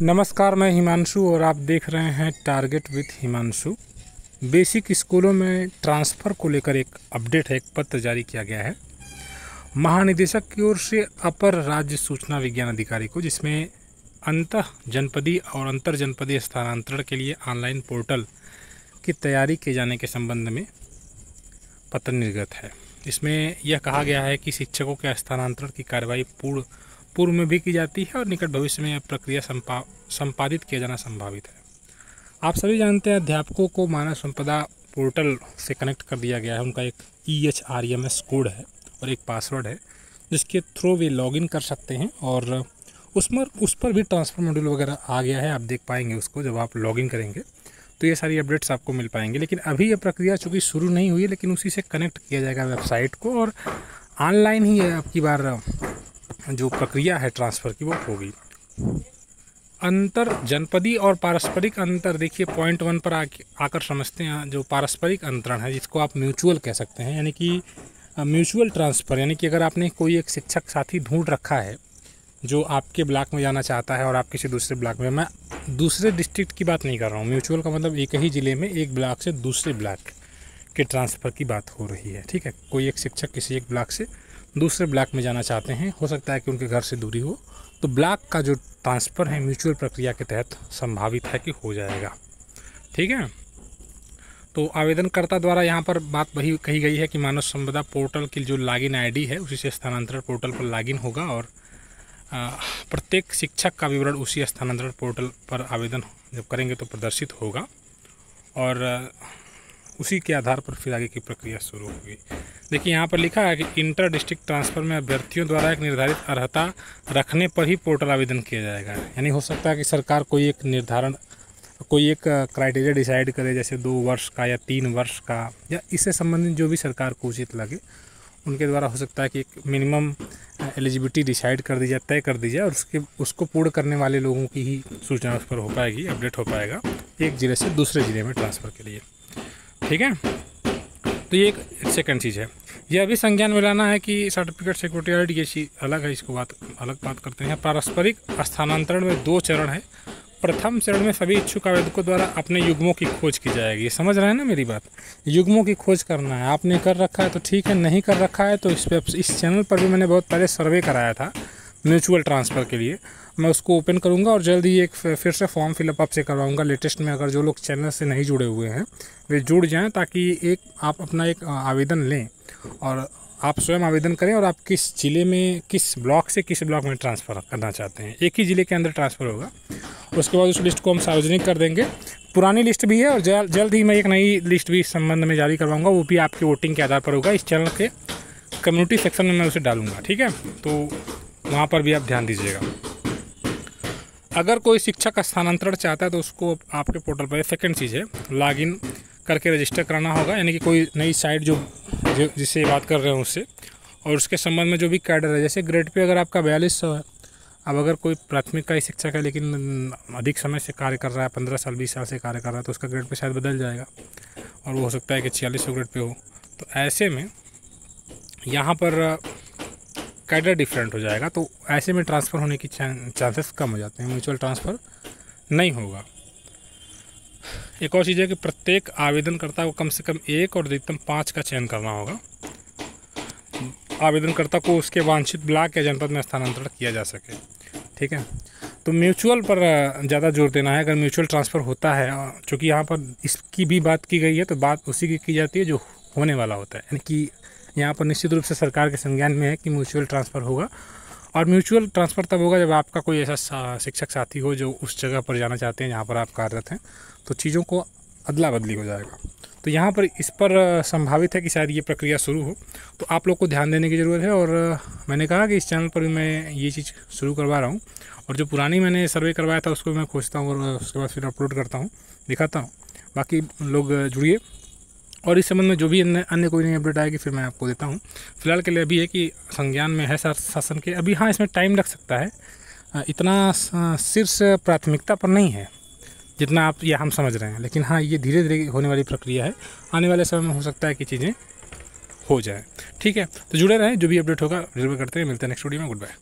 नमस्कार, मैं हिमांशु और आप देख रहे हैं टारगेट विथ हिमांशु। बेसिक स्कूलों में ट्रांसफ़र को लेकर एक अपडेट है, एक पत्र जारी किया गया है महानिदेशक की ओर से अपर राज्य सूचना विज्ञान अधिकारी को, जिसमें अंतः जनपदीय और अंतर जनपदीय स्थानांतरण के लिए ऑनलाइन पोर्टल की तैयारी किए जाने के संबंध में पत्र निर्गत है। इसमें यह कहा गया है कि शिक्षकों के स्थानांतरण की कार्रवाई पूर्व में भी की जाती है और निकट भविष्य में यह प्रक्रिया संपादित किया जाना संभावित है। आप सभी जानते हैं, अध्यापकों को मानव संपदा पोर्टल से कनेक्ट कर दिया गया है। उनका एक EHREMS कोड है और एक पासवर्ड है, जिसके थ्रू वे लॉगिन कर सकते हैं और उस पर भी ट्रांसफ़र मॉड्यूल वगैरह आ गया है। आप देख पाएंगे उसको जब आप लॉगिन करेंगे तो ये सारी अपडेट्स आपको मिल पाएंगे। लेकिन अभी ये प्रक्रिया चूँकि शुरू नहीं हुई है, लेकिन उसी से कनेक्ट किया जाएगा वेबसाइट को और ऑनलाइन ही आपकी बार जो प्रक्रिया है ट्रांसफ़र की वो होगी। अंतर जनपदीय और पारस्परिक अंतर, देखिए पॉइंट 1 पर आकर समझते हैं। जो पारस्परिक अंतरण है, जिसको आप म्यूचुअल कह सकते हैं, यानी कि म्यूचुअल ट्रांसफ़र, यानी कि अगर आपने कोई एक शिक्षक साथी ढूंढ रखा है जो आपके ब्लॉक में जाना चाहता है और आप किसी दूसरे ब्लॉक में, मैं दूसरे डिस्ट्रिक्ट की बात नहीं कर रहा हूँ। म्यूचुअल का मतलब एक ही ज़िले में एक ब्लॉक से दूसरे ब्लॉक के ट्रांसफ़र की बात हो रही है। ठीक है, कोई एक शिक्षक किसी एक ब्लॉक से दूसरे ब्लॉक में जाना चाहते हैं, हो सकता है कि उनके घर से दूरी हो, तो ब्लॉक का जो ट्रांसफ़र है म्यूचुअल प्रक्रिया के तहत संभावित है कि हो जाएगा। ठीक है, तो आवेदनकर्ता द्वारा यहाँ पर बात वही कही गई है कि मानव संपदा पोर्टल की जो लॉगिन ID है उसी से स्थानांतरण पोर्टल पर लॉगिन होगा और प्रत्येक शिक्षक का विवरण उसी स्थानांतरण पोर्टल पर आवेदन जब करेंगे तो प्रदर्शित होगा और उसी के आधार पर फिर आगे की प्रक्रिया शुरू होगी। देखिए यहाँ पर लिखा है कि इंटर डिस्ट्रिक्ट ट्रांसफ़र में अभ्यर्थियों द्वारा एक निर्धारित अर्हता रखने पर ही पोर्टल आवेदन किया जाएगा। यानी हो सकता है कि सरकार कोई एक क्राइटेरिया डिसाइड करे, जैसे 2 वर्ष का या 3 वर्ष का, या इससे संबंधित जो भी सरकार को उचित लगे उनके द्वारा हो सकता है कि एक मिनिमम एलिजिबिलिटी डिसाइड कर दी जाए, तय कर दी जाए और उसको पूर्ण करने वाले लोगों की ही सूचना उस पर हो पाएगी, अपडेट हो पाएगा एक ज़िले से दूसरे ज़िले में ट्रांसफ़र के लिए। ठीक है, तो ये एक सेकंड चीज़ है। यह भी संज्ञान में लाना है कि सर्टिफिकेट सिक्योरिटी ये चीज़ अलग है, इसको अलग बात करते हैं। पारस्परिक स्थानांतरण में 2 चरण है। प्रथम चरण में सभी इच्छुक आवेदकों द्वारा अपने युग्मों की खोज की जाएगी। समझ रहे हैं ना मेरी बात? युग्मों की खोज करना है। आपने कर रखा है तो ठीक है, नहीं कर रखा है तो इस चैनल पर भी मैंने बहुत पहले सर्वे कराया था म्यूचुअल ट्रांसफ़र के लिए। मैं उसको ओपन करूंगा और जल्द ही एक फिर से फॉर्म फिलअप आपसे करवाऊंगा लेटेस्ट में। अगर जो लोग चैनल से नहीं जुड़े हुए हैं वे जुड़ जाएं, ताकि आप अपना एक आवेदन लें और आप स्वयं आवेदन करें और आप किस ज़िले में, किस ब्लॉक से किस ब्लॉक में ट्रांसफ़र करना चाहते हैं। एक ही ज़िले के अंदर ट्रांसफ़र होगा। उसके बाद उस लिस्ट को हम सार्वजनिक कर देंगे। पुरानी लिस्ट भी है और जल्द ही मैं एक नई लिस्ट भी इस संबंध में जारी करवाऊँगा। वो भी आपकी वोटिंग के आधार पर होगा। इस चैनल के कम्युनिटी सेक्शन में मैं उसे डालूँगा। ठीक है, तो वहाँ पर भी आप ध्यान दीजिएगा। अगर कोई शिक्षक स्थानांतरण चाहता है तो उसको आपके पोर्टल पर, सेकंड चीज़ है, लॉगिन करके रजिस्टर कराना होगा। यानी कि कोई नई साइट जो जिससे बात कर रहे हैं उससे, और उसके संबंध में जो भी कैडर है, जैसे ग्रेड पे अगर आपका 4200 है, अब अगर कोई प्राथमिक का ही शिक्षक है लेकिन अधिक समय से कार्य कर रहा है, 15 साल 20 साल से कार्य कर रहा है, तो उसका ग्रेड पे शायद बदल जाएगा और वो हो सकता है कि 4600 ग्रेड पे हो। तो ऐसे में यहाँ पर कैडर डिफरेंट हो जाएगा, तो ऐसे में ट्रांसफ़र होने की चांसेस कम हो जाते हैं। म्यूचुअल ट्रांसफ़र नहीं होगा। एक और चीज़ है कि प्रत्येक आवेदनकर्ता को कम से कम 1 और अधिकतम 5 का चयन करना होगा। आवेदनकर्ता को उसके वांछित ब्लॉक या जनपद में स्थानांतरण किया जा सके। ठीक है, तो म्यूचुअल पर ज़्यादा जोर देना है। अगर म्यूचुअल ट्रांसफ़र होता है, चूँकि यहाँ पर इसकी भी बात की गई है, तो बात उसी की जाती है जो होने वाला होता है। यानी कि यहाँ पर निश्चित रूप से सरकार के संज्ञान में है कि म्यूचुअल ट्रांसफ़र होगा। और म्यूचुअल ट्रांसफ़र तब होगा जब आपका कोई ऐसा शिक्षक साथी हो जो उस जगह पर जाना चाहते हैं जहाँ पर आप कार्यरत हैं, तो चीज़ों को अदला बदली हो जाएगा। तो यहाँ पर इस पर संभावित है कि शायद ये प्रक्रिया शुरू हो, तो आप लोग को ध्यान देने की ज़रूरत है। और मैंने कहा कि इस चैनल पर भी मैं ये चीज़ शुरू करवा रहा हूँ और जो पुरानी मैंने सर्वे करवाया था उसको मैं खोजता हूँ और उसके बाद फिर अपलोड करता हूँ, दिखाता हूँ। बाकी लोग जुड़िए और इस संबंध में जो भी अन्य कोई नई अपडेट आएगी फिर मैं आपको देता हूँ। फिलहाल के लिए अभी है कि संज्ञान में है शासन के। अभी हाँ, इसमें टाइम लग सकता है, इतना शीर्ष प्राथमिकता पर नहीं है जितना आप या हम समझ रहे हैं, लेकिन हाँ, ये धीरे धीरे होने वाली प्रक्रिया है। आने वाले समय में हो सकता है कि चीज़ें हो जाए। ठीक है, तो जुड़े रहें, जो भी अपडेट होगा डिलीवर करते हैं। मिलते हैं नेक्स्ट वीडियो में। Good bye.